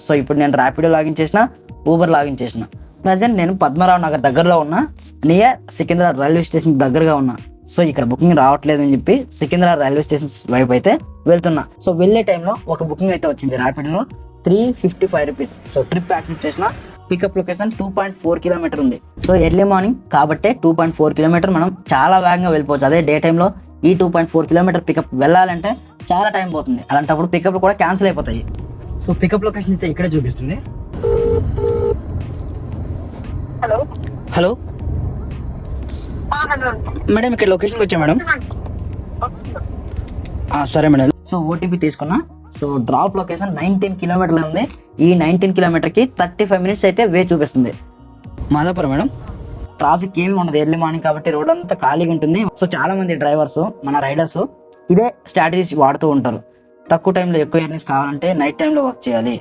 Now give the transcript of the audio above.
So ఇప్పుడు నేను Rapido login చేసిన, ఊబర్ లాగిన్ చేసిన. ప్రజెంట్ నేను పద్మరావు నగర్ దగ్గరలో ఉన్నా, నియర్ సికింద్రాబాద్ రైల్వే స్టేషన్ దగ్గరగా ఉన్నా. సో ఇక్కడ బుకింగ్ రావట్లేదు అని చెప్పి సికింద్రాబాద్ రైల్వే స్టేషన్ వైపు అయితే వెళ్తున్నా. సో వెళ్ళే టైంలో ఒక బుకింగ్ అయితే వచ్చింది ర్యాపిడోలో, 355 రూపీస్. సో ట్రిప్ యాక్సెప్ట్ చేసిన. పికప్ లొకేషన్ 2.4 కిలోమీటర్ ఉంది. సో ఎర్లీ మార్నింగ్ కాబట్టి 2.4 కిలోమీటర్ మనం చాలా వేగంగా వెళ్ళిపోవచ్చు. అదే డే టైంలో ఈ 2.4 కిలోమీటర్ పికప్ వెళ్ళాలంటే చాలా టైం పోతుంది. అలాంటప్పుడు పికప్ కూడా క్యాన్సిల్ అయిపోతాయి. సో పికప్ లొకేషన్ అయితే ఇక్కడే చూపిస్తుంది. హలో హలో మేడం, ఇక్కడ లొకేషన్కి వచ్చా మేడం. సరే మేడం. సో ఓటీపీ తీసుకున్నా. సో డ్రాప్ లొకేషన్ 19 కిలోమీటర్లు ఉంది. ఈ 19 కిలోమీటర్కి 35 మినిట్స్ అయితే వే చూపిస్తుంది. మాదాపురం మేడం. ట్రాఫిక్ ఏమి ఉండదు ఎర్లీ మార్నింగ్ కాబట్టి, రోడ్ అంతా ఖాళీగా ఉంటుంది. సో చాలా మంది డ్రైవర్స్, మన రైడర్స్ ఇదే స్ట్రాటజీస్ వాడుతూ ఉంటారు. తక్కువ టైంలో ఎక్కువ ఎర్నింగ్స్ కావాలంటే నైట్ టైంలో వర్క్ చేయాలి.